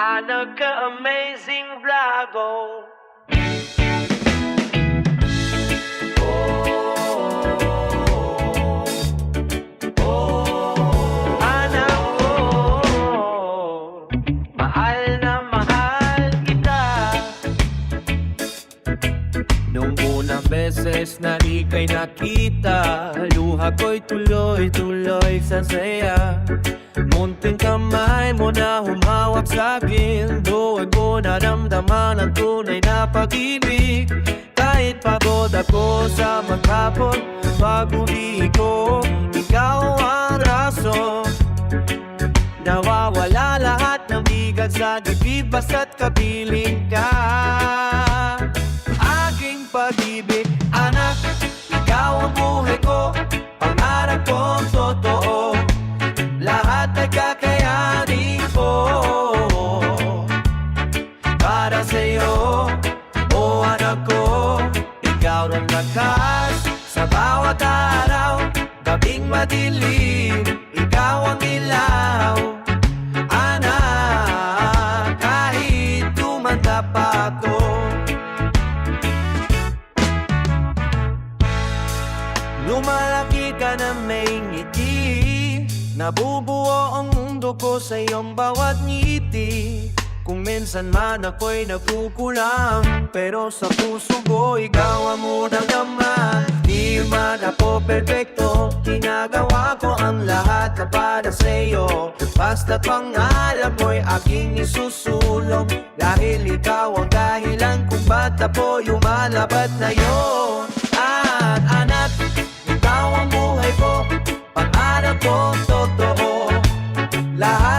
Nagka-amazing vlogo. Anak ko, mahal na mahal kita. Nung unang beses na ika'y nakita, luha ko'y tuloy-tuloy sa saya. Munting kamay mo na humawak sa'kin, doon ko naramdaman ang tunay na pag-ibig. Kahit pagod ako sa maghapon, pag-uwi ko, ikaw ang rason. Nawawala lahat ng bigat sa dibdib basta't kapiling ka. Aking pag-ibig, anak, ikaw ang buhay ko, pangarap kong totoo. Lahat ay kakayanin ko para sa'yo, o anak ko. Ikaw ang lakas sa bawat araw, gabing madilim, ikaw ang ilaw. Anak, kahit tumanda pa ako. Lumalaki ka na may ngiti, nabubuo ang mundo ko sa iyong bawat ngiti. Kung minsan man ako'y nagkukulang, pero sa puso ko ikaw ang unang naman. Di man ako perfecto, ginagawa ko ang lahat na para sa'yo. Basta't pangarap mo'y aking isusulong, dahil ikaw ang dahilan kung ba't ako'y umalabat na yun. At anak, ikaw ang buhay ko, pangarap kong totoo. Lahat